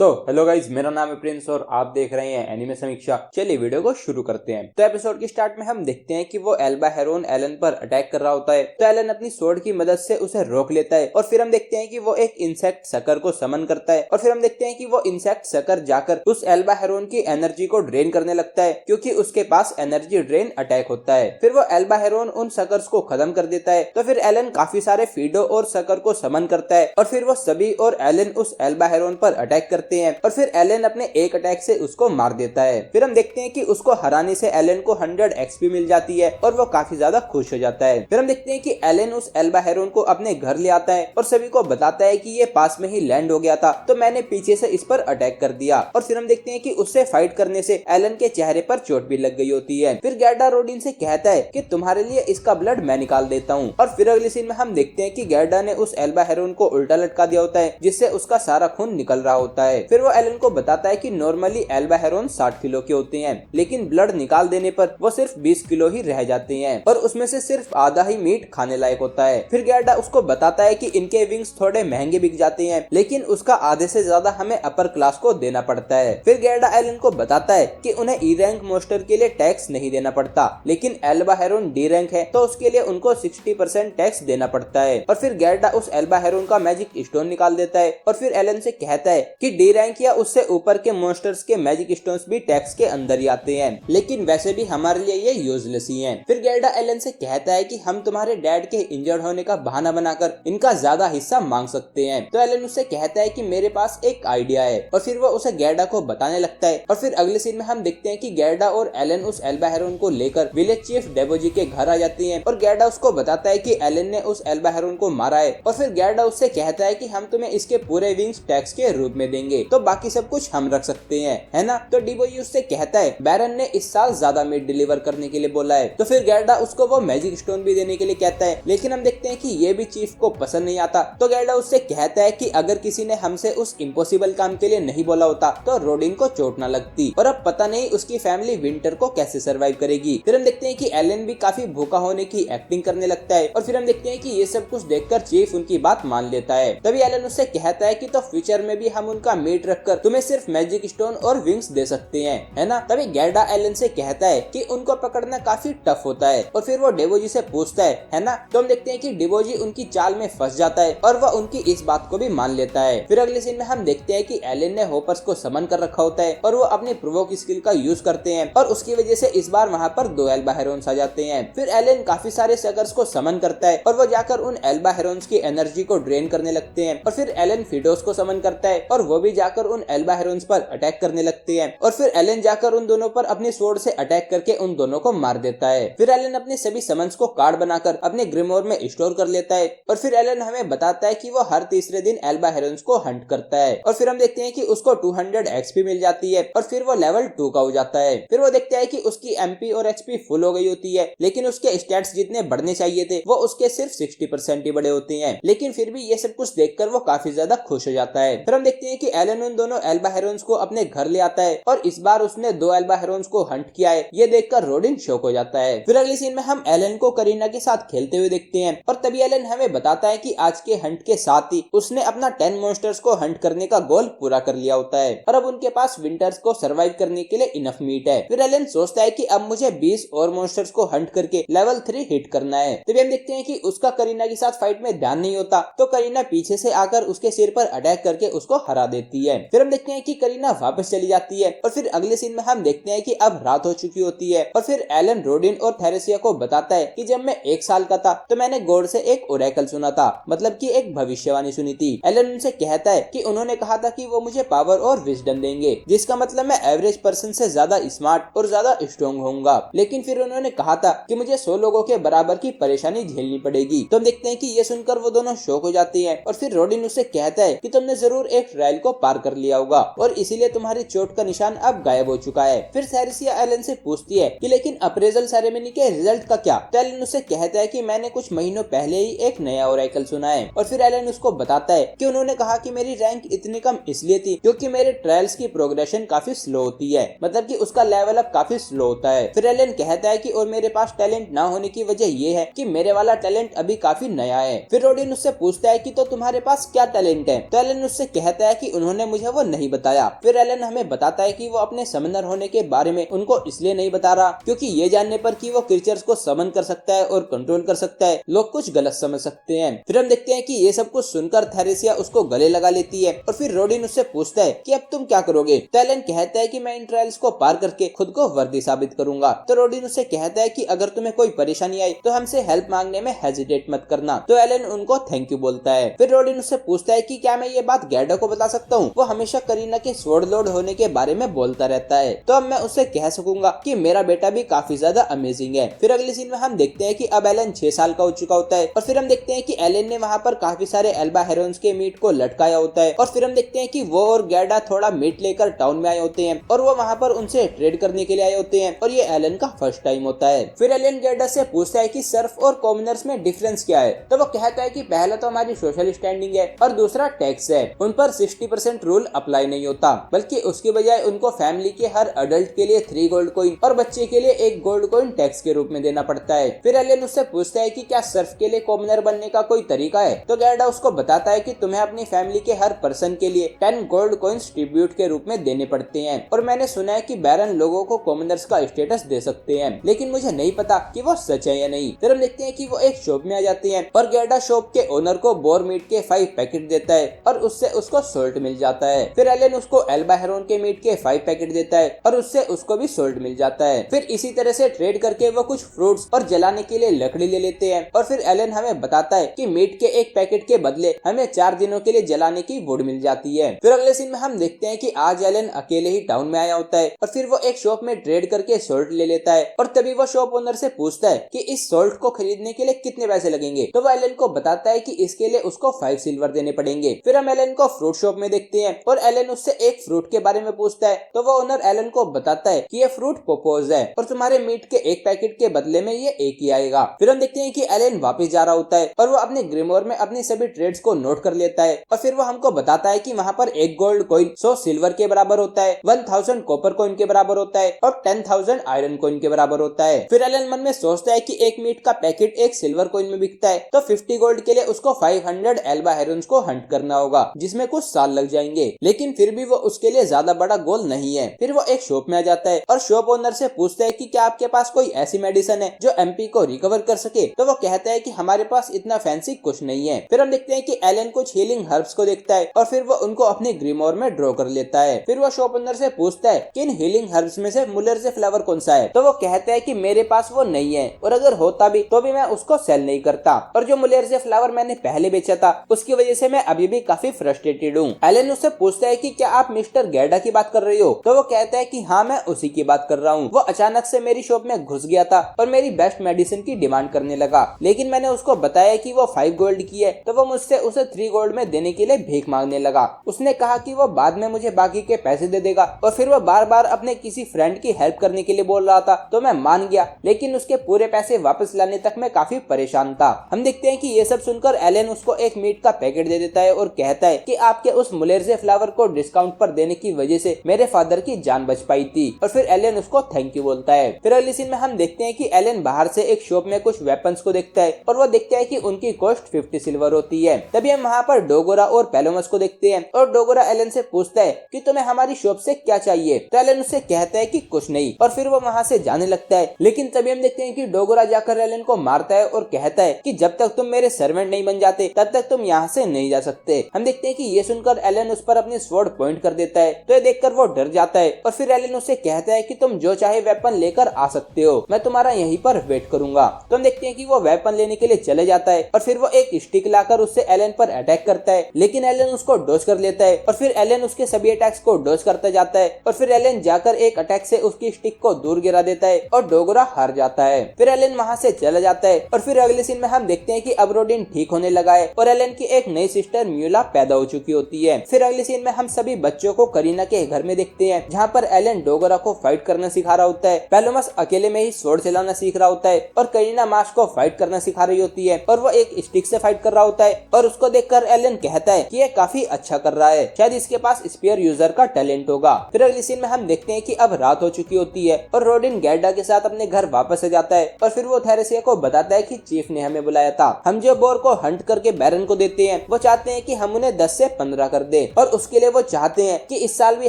तो hello guys, मेरा नाम है प्रिंस और आप देख रहे हैं एनिमे समीक्षा। चलिए वीडियो को शुरू करते हैं। तो एपिसोड की स्टार्ट में हम देखते हैं कि वो एल्बा हेरोन एलन पर अटैक कर रहा होता है। तो एलन अपनी स्वॉर्ड की मदद से उसे रोक लेता है और फिर हम देखते हैं कि वो एक इंसेक्ट सकर को समन करता है और फिर हम देखते हैं कि वो इंसेक्ट सकर जाकर उस एल्बा हेरोन की एनर्जी को ड्रेन करने लगता है क्योंकि उसके पास एनर्जी ड्रेन अटैक होता है। फिर वो एल्बा हेरोन उन सकर्स को खत्म कर देता है। तो फिर एलन काफी सारे फीडो और सकर को समन करता है और फिर वो सभी और एलन उस एल्बा हेरोन पर अटैक करते हैं और फिर एलन अपने एक अटैक से उसको मार देता है। फिर हम देखते हैं कि उसको हराने से एलन को 100 एक्सपी मिल जाती है और वो काफी ज्यादा खुश हो जाता है। फिर हम देखते हैं कि एलन उस एल्बा हेरोन को अपने घर ले आता है और सभी को बताता है कि ये पास में ही लैंड हो गया था, तो मैंने पीछे से इस पर अटैक कर दिया। और फिर हम देखते हैं कि उससे फाइट करने से एलन के चेहरे पर चोट भी लग गई होती है। फिर गैर्डा रोडिन से कहता है कि तुम्हारे लिए इसका ब्लड मैं निकाल देता हूँ। और फिर अगले सीन में हम देखते हैं कि गैर्डा ने उस एल्बा हेरोन को उल्टा लटका दिया होता है जिससे उसका सारा खून निकल रहा होता है। फिर वो एलन को बताता है कि नॉर्मली एल्बा हेरोन 60 किलो के होते हैं, लेकिन ब्लड निकाल देने पर वो सिर्फ 20 किलो ही रह जाते हैं और उसमें से सिर्फ आधा ही मीट खाने लायक होता है। फिर गैर्डा उसको बताता है कि इनके विंग्स थोड़े महंगे बिक जाते हैं, लेकिन उसका आधे से ज्यादा हमें अपर क्लास को देना पड़ता है। फिर गैर्डा एलन को बताता है कि उन्हें ई रैंक मोस्टर के लिए टैक्स नहीं देना पड़ता, लेकिन एल्बा हेरोन डी रैंक है तो उसके लिए उनको 60% टैक्स देना पड़ता है। और फिर गैर्डा उस एल्बा हेरोन का मैजिक स्टोन निकाल देता है और फिर एलन से कहता है कि डी रैंक या उससे ऊपर के मॉन्स्टर्स के मैजिक स्टोन्स भी टैक्स के अंदर ही आते हैं, लेकिन वैसे भी हमारे लिए ये यूजलेस ही हैं। फिर गैर्डा एलन से कहता है कि हम तुम्हारे डैड के इंजर्ड होने का बहाना बनाकर इनका ज्यादा हिस्सा मांग सकते हैं। तो एलन उससे कहता है कि मेरे पास एक आइडिया है और फिर वो उसे गैर्डा को बताने लगता है। और फिर अगले सीन में हम देखते हैं कि गैर्डा और एलन उस एल्बा हेरोन को लेकर विलेज चीफ डेबोजी के घर आ जाती है और गैर्डा उसको बताता है कि एलन ने उस एल्बा हेरोन को मारा है। और फिर गैर्डा उससे कहता है कि हम तुम्हें इसके पूरे विंग्स टैक्स के रूप में देंगे, तो बाकी सब कुछ हम रख सकते हैं, है ना। तो डिबोजी उससे कहता है बैरन ने इस साल ज्यादा मीट डिलीवर करने के लिए बोला है। तो फिर गैर्डा उसको वो मैजिक स्टोन भी देने के लिए कहता है, लेकिन हम देखते हैं कि ये भी चीफ को पसंद नहीं आता। तो गैर्डा उससे कहता है कि अगर किसी ने हमसे उस इम्पॉसिबल काम के लिए नहीं बोला होता तो रोडिन को चोट न लगती और अब पता नहीं उसकी फैमिली विंटर को कैसे सर्वाइव करेगी। फिर हम देखते हैं कि एलन भी काफी भूखा होने की एक्टिंग करने लगता है और फिर हम देखते हैं कि ये सब कुछ देखकर चीफ उनकी बात मान लेता है। तभी एलन उससे कहता है कि तो फ्यूचर में भी हम उनका मीट रखकर तुम्हें सिर्फ मैजिक स्टोन और विंग्स दे सकते हैं, है ना। तभी गैर्डा एलन से कहता है कि उनको पकड़ना काफी टफ होता है और फिर वो डेबोजी से पूछता है ना। तो हम देखते हैं कि डेबोजी उनकी चाल में फंस जाता है और वह उनकी इस बात को भी मान लेता है। फिर अगले सीन में हम देखते हैं कि एलन ने होपर्स को समन कर रखा होता है और वो अपने प्रोवोक स्किल का यूज करते हैं और उसकी वजह से इस बार वहाँ पर 2 एल्बा हेरोन्स आ जाते हैं। फिर एलन काफी सारे सकर्स को समन करता है और वो जाकर उन एल्बा हेरोन्स की एनर्जी को ड्रेन करने लगते हैं और फिर एलन फिडोस को समन करता है और वो भी जाकर उन एल्बा हेरोन्स पर अटैक करने लगते हैं और फिर एलन जाकर उन दोनों पर अपनी स्वॉर्ड से अटैक करके उन दोनों को मार देता है। फिर एलन अपने सभी समन्स को कार्ड बनाकर अपने ग्रिमोर में स्टोर कर लेता है और फिर एलन हमें बताता है कि वो हर तीसरे दिन एल्बा हेरोन्स को हंट करता है और फिर हम देखते हैं कि उसको 200 एक्सपी मिल जाती है और फिर वो लेवल 2 का हो जाता है। फिर वो देखता है कि उसकी एमपी और एक्सपी फुल हो गई होती है, लेकिन उसके स्टैट्स जितने बढ़ने चाहिए थे वो उसके सिर्फ 60% ही बड़े होते हैं, लेकिन फिर भी ये सब कुछ देखकर वो काफी ज्यादा खुश हो जाता है। फिर हम देखते हैं कि एलन उन दोनों एल्बा हेरोन्स को अपने घर ले आता है और इस बार उसने 2 एल्बा हेरोन्स को हंट किया है। ये देखकर रोडिन शॉक हो जाता है। फिर अगले सीन में हम एलन को करीना के साथ खेलते हुए देखते हैं और तभी एलन हमें बताता है कि आज के हंट के साथ ही उसने अपना 10 मॉन्स्टर्स को हंट करने का गोल पूरा कर लिया होता है और अब उनके पास विंटर्स को सर्वाइव करने के लिए इनफ मीट है। फिर एलन सोचता है कि अब मुझे 20 और मॉन्स्टर्स को हंट करके लेवल 3 हिट करना है। तभी हम देखते हैं कि उसका करीना के साथ फाइट में ध्यान नहीं होता, तो करीना पीछे से आकर उसके सिर पर अटैक करके उसको हरा देती है। फिर हम देखते हैं कि करीना वापस चली जाती है और फिर अगले सीन में हम देखते हैं कि अब रात हो चुकी होती है और फिर एलन रोडिन और थेरेसिया को बताता है कि जब मैं 1 साल का था तो मैंने गॉड से एक ओरेकल सुना था, मतलब कि एक भविष्यवाणी सुनी थी। एलन उनसे कहता है कि उन्होंने कहा था कि वो मुझे पावर और विजडम देंगे, जिसका मतलब मैं एवरेज पर्सन से ज्यादा स्मार्ट और ज्यादा स्ट्रॉन्ग होऊंगा, लेकिन फिर उन्होंने कहा था कि मुझे 100 लोगों के बराबर की परेशानी झेलनी पड़ेगी। तो हम देखते हैं कि ये सुनकर वो दोनों शॉक हो जाती हैं और फिर रोडिन उससे कहता है कि तुमने जरूर एक ट्रायल को पार कर लिया होगा और इसीलिए तुम्हारी चोट का निशान अब गायब हो चुका है। फिर थेरेसिया एलन से पूछती है कि लेकिन अप्रेजल सेरेमनी के रिजल्ट का क्या। तो एलन उससे कहता है कि मैंने कुछ महीनों पहले ही एक नया ओरेकल सुना है और फिर एलन उसको बताता है कि उन्होंने कहा कि मेरी रैंक इतनी कम इसलिए थी क्योंकि मेरे ट्रायल्स की प्रोग्रेशन काफी स्लो होती है, मतलब कि उसका लेवल अप काफी स्लो होता है। फिर एलन कहता है कि और मेरे पास टैलेंट ना होने की वजह ये है कि मेरे वाला टैलेंट अभी काफी नया है। फिर रोडिन उससे पूछता है कि तो तुम्हारे पास क्या टैलेंट है। तो एलन उससे कहता है कि उन्होंने मुझे वो नहीं बताया। फिर एलन हमें बताता है कि वो अपने समनर होने के बारे में उनको इसलिए नहीं बता रहा क्योंकि ये जानने पर कि वो क्रीचर्स को समन कर सकता है और कंट्रोल कर सकता है, लोग कुछ गलत समझ सकते हैं। फिर हम देखते हैं कि ये सब कुछ सुनकर थेरेसिया उसको गले लगा लेती है और फिर रोडिन उससे पूछता है कि अब तुम क्या करोगे। तो एलन कहता है कि मैं इन ट्रायल्स को पार करके खुद को वर्दी साबित करूंगा। तो रोडिन उससे कहता है कि अगर तुम्हें कोई परेशानी आई तो हमसे हेल्प मांगने में हेजिटेट मत करना। तो एलन उनको थैंक यू बोलता है। फिर रोडिन उससे पूछता है कि क्या मैं ये बात गैडा को बता सकता हूँ, वो हमेशा करीना के स्वॉर्ड लॉर्ड होने के बारे में बोलता रहता है, तो अब मैं उससे कह सकूंगा कि मेरा बेटा भी काफी ज्यादा अमेजिंग है। फिर अगले सीन में हम देखते हैं कि अब एलन 6 साल का हो चुका होता है और फिर हम देखते हैं कि एलन ने वहाँ पर काफी सारे एल्बा हेरोन्स के मीट को लटकाया होता है और फिर हम देखते हैं कि वो और गैडा थोड़ा मीट लेकर टाउन में आए होते हैं और वो वहाँ पर उनसे ट्रेड करने के लिए आए होते हैं और ये एलन का फर्स्ट टाइम होता है। फिर एलन गैडा से पूछता है कि सर्फ और कॉमनर्स में डिफरेंस क्या है। तो वो कहता है कि पहला तो हमारी सोशल स्टैंडिंग है और दूसरा टैक्स है। उन पर 60% रूल अप्लाई नहीं होता, बल्कि उसके बजाय उनको फैमिली के हर अडल्ट के लिए 3 गोल्ड कॉइन और बच्चे के लिए 1 गोल्ड कॉइन टैक्स के रूप में देना पड़ता है। फिर एलन उससे पूछता है कि क्या सर्फ के लिए कॉमनर बनने का कोई तरीका है। तो गैडा उसको बताता है कि तुम्हें अपनी फैमिली के हर पर्सन के लिए 10 गोल्ड कॉइन्स ट्रिब्यूट के रूप में देने पड़ते हैं और मैंने सुना है कि बैरन लोगों को कॉमनर्स का स्टेटस दे सकते हैं, लेकिन मुझे नहीं पता कि वो सच है या नहीं। फिर हम देखते हैं कि वो एक शॉप में आ जाते हैं और गैडा शॉप के ओनर को बोर मीट के 5 पैकेट देता है और उससे उसको सोल्ट मिल जाता है। फिर एलन उसको एल्बा हेरोन के मीट के 5 पैकेट देता है और उससे उसको भी सोल्ट मिल जाता है। फिर इसी तरह से ट्रेड करके वो कुछ फ्रूट्स और जलाने के लिए लकड़ी ले लेते हैं और फिर एलन हमें बताता है कि मीट के 1 पैकेट के बदले हमें 4 दिनों के लिए जलाने की वुड मिल जाती है। फिर अगले सीन में हम देखते हैं कि आज एलन अकेले ही टाउन में आया होता है और फिर वो एक शॉप में ट्रेड करके सोल्ट ले लेता है और तभी वो शॉप ओनर से पूछता है कि इस सोल्ट को खरीदने के लिए कितने पैसे लगेंगे। तो वो एलन को बताता है कि इसके लिए उसको 5 सिल्वर देने पड़ेंगे। फिर हम एलन को फ्रूट शॉप में देखते हैं और एलन उससे एक फ्रूट के बारे में पूछता है। तो वो ओनर एलन को बताता है कि ये फ्रूट पोपोज है और तुम्हारे मीट के 1 पैकेट के बदले में ये 1 ही आएगा। फिर हम देखते हैं कि एलन वापस जा रहा होता है और वो अपने ग्रिमोर में अपनी सभी ट्रेड्स को नोट कर लेता है और फिर वो हमको बताता है कि वहाँ पर 1 गोल्ड कॉइन 100 सिल्वर के बराबर होता है, 1000 कॉपर कॉइन के बराबर होता है और 10,000 आयरन कॉइन के बराबर होता है। फिर एलन मन में सोचता है कि एक मीट का पैकेट 1 सिल्वर कॉइन में बिकता है तो 50 गोल्ड के लिए उसको 500 एल्बा हेरोन्स को हंट करना होगा, जिसमें कुछ साल लग जाएंगे, लेकिन फिर भी वो उसके लिए ज्यादा बड़ा गोल नहीं है। फिर वो एक शॉप में आ जाता है और शॉप ओनर से पूछता है कि क्या आपके पास कोई ऐसी मेडिसिन है जो एमपी को रिकवर कर सके। तो वो कहता है कि हमारे पास इतना फैंसी कुछ नहीं है। फिर हम देखते हैं कि एलन कुछ हीलिंग हर्ब्स को देखता है और फिर वो उनको अपने ग्रिमोर में ड्रॉ कर लेता है। फिर वो शॉप ओनर से पूछता है कि इन हीलिंग हर्ब्स में से मुलर से फ्लावर कौन सा है। तो वो कहता है कि मेरे पास वो नहीं है और अगर होता भी तो भी मैं उसको सेल नहीं करता और जो मुलर से फ्लावर मैंने पहले बेचा था उसकी वजह से मैं अभी भी काफी फ्रस्ट्रेटेड हूँ। एलन उससे पूछता है कि क्या आप मिस्टर गैडा की बात कर रही हो। तो वो कहता है कि हाँ मैं उसी की बात कर रहा हूँ। वो अचानक से मेरी शॉप में घुस गया था और मेरी बेस्ट मेडिसिन की डिमांड करने लगा, लेकिन मैंने उसको बताया कि वो 5 गोल्ड की है तो वो मुझसे उसे 3 गोल्ड में देने के लिए भीख मांगने लगा। उसने कहा कि वो बाद में मुझे बाकी के पैसे दे देगा और फिर वो बार बार अपने किसी फ्रेंड की हेल्प करने के लिए बोल रहा था तो मैं मान गया, लेकिन उसके पूरे पैसे वापस लाने तक मैं काफी परेशान था। हम देखते हैं कि ये सब सुनकर एलन उसको एक मीट का पैकेट दे देता है और कहता है कि आपके उस मुलेरजे फ्लावर को डिस्काउंट पर देने की वजह से मेरे फादर की जान बच पाई थी और फिर एलन उसको थैंक यू बोलता है। फिर अगले सीन में हम देखते हैं कि एलन बाहर से एक शॉप में कुछ वेपन्स को देखता है और वो देखता है कि उनकी कॉस्ट 50 सिल्वर होती है। तभी हम वहाँ पर डोगोरा और पेलोमस को देखते हैं और डोगोरा एलन से पूछता है कि तुम्हें हमारी शॉप से क्या चाहिए। तो एलन उससे कहता है कि कुछ नहीं और फिर वो वहाँ से जाने लगता है, लेकिन तभी हम देखते हैं कि डोगोरा जाकर एलन को मारता है और कहता है कि जब तक तुम मेरे सर्वेंट नहीं बन जाते तब तक तुम यहाँ से नहीं जा सकते। हम देखते हैं कि ये सुनकर एलन उस पर अपनी स्वॉर्ड पॉइंट कर देता है तो ये देखकर वो डर जाता है और फिर एलन उससे कहता है कि तुम जो चाहे वेपन लेकर आ सकते हो, मैं तुम्हारा यहीं पर वेट करूंगा। तो हम देखते हैं कि वो वेपन लेने के लिए चले जाता है और फिर वो एक स्टिक लाकर उससे एलन पर अटैक करता है, लेकिन एलन उसको डॉज कर लेता है और फिर एलन उसके सभी अटैक्स को डॉज करता जाता है और फिर एलन जाकर एक अटैक से उसकी स्टिक को दूर गिरा देता है और डोगरा हार जाता है। फिर एलन वहाँ से चला जाता है और फिर अगले सीन में हम देखते हैं कि अब रोडिन ठीक होने लगा है और एलन की एक नई सिस्टर म्यूला पैदा हो चुकी होती है। फिर अगले सीन में हम सभी बच्चों को करीना के घर में देखते हैं जहाँ पर एलन डोगरा को फाइट करना सिखा रहा होता है, पेलोमस अकेले में ही स्वॉर्ड चलाना सीख रहा होता है और करीना माश को फाइट करना सिखा रही होती है और वो एक स्टिक से फाइट कर रहा होता है और उसको देखकर एलन कहता है कि ये काफी अच्छा कर रहा है, शायद इसके पास स्पीयर यूजर का टैलेंट होगा। फिर अगली सीन में हम देखते हैं कि अब रात हो चुकी होती है और रोडिन गैडा के साथ अपने घर वापस आ जाता है और फिर वो थेरेसिया को बताता है कि चीफ ने हमें बुलाया था, हम जो बोर को हंट करके बैरन को देते हैं वो चाहते हैं कि हम उन्हें 10 से 15 कर दे और उसके लिए वो चाहते हैं कि इस साल भी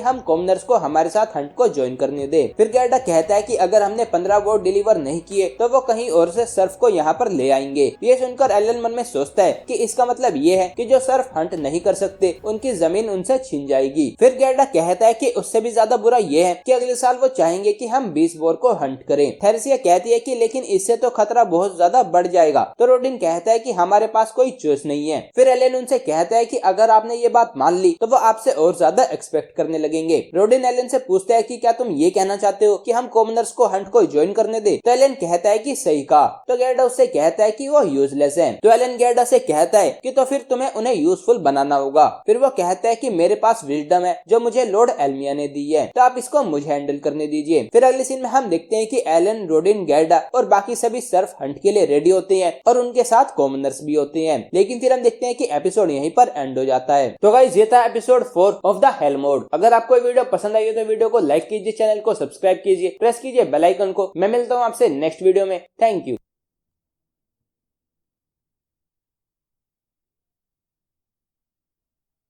हम कॉमनर्स को हमारे साथ हंट को ज्वाइन करने दे। फिर गैर्डा कहता है कि अगर हमने 15 वोट डिलीवर नहीं किए तो वो कहीं और से सर्फ को यहाँ पर ले आएंगे। ये सुनकर एलन मन में सोचता है कि इसका मतलब ये है कि जो सर्फ हंट नहीं कर सकते उनकी जमीन उनसे छीन जाएगी। फिर गैर्डा कहता है कि उससे भी ज्यादा बुरा ये है कि अगले साल वो चाहेंगे कि हम 20 वोर को हंट करें। थेरेसिया कहती है कि लेकिन इससे तो खतरा बहुत ज्यादा बढ़ जाएगा। तो रोडिन कहता है कि हमारे पास कोई चॉइस नहीं है। फिर एलन उनसे कहता है कि अगर आपने ये बात मान ली तो वो आपसे और ज्यादा एक्सपेक्ट करने लगेंगे। रोडिन एलन से पूछता है कि क्या तुम ये कहना चाहते हो कि हम कॉमनर्स को हंट को ज्वाइन करने दे? तो एलन कहता है कि सही कहा। तो गैर्डा उससे कहता है कि वो यूजलेस है। तो एलन गैर्डा से कहता है कि तो फिर तुम्हें उन्हें यूजफुल बनाना होगा। फिर वो कहता है कि मेरे पास विजडम है जो मुझे लॉर्ड एल्मिया ने दी है, तो आप इसको मुझे हैंडल करने दीजिए। फिर अगले सीन में हम देखते हैं कि एलन, रोडिन, गैर्डा और बाकी सभी सर्फ हंट के लिए रेडी होते हैं और उनके साथ कॉमनर्स भी होते हैं। लेकिन फिर हम देखते हैं कि एपिसोड यहीं पर एंड हो जाता है। तो गाइस ये था episode 4 of the hell mode. अगर आपको वीडियो पसंद आई हो तो वीडियो को लाइक कीजिए, चैनल को सब्सक्राइब कीजिए, प्रेस कीजिए बेल आइकन को। मैं मिलता हूँ आपसे नेक्स्ट वीडियो में। Thank you.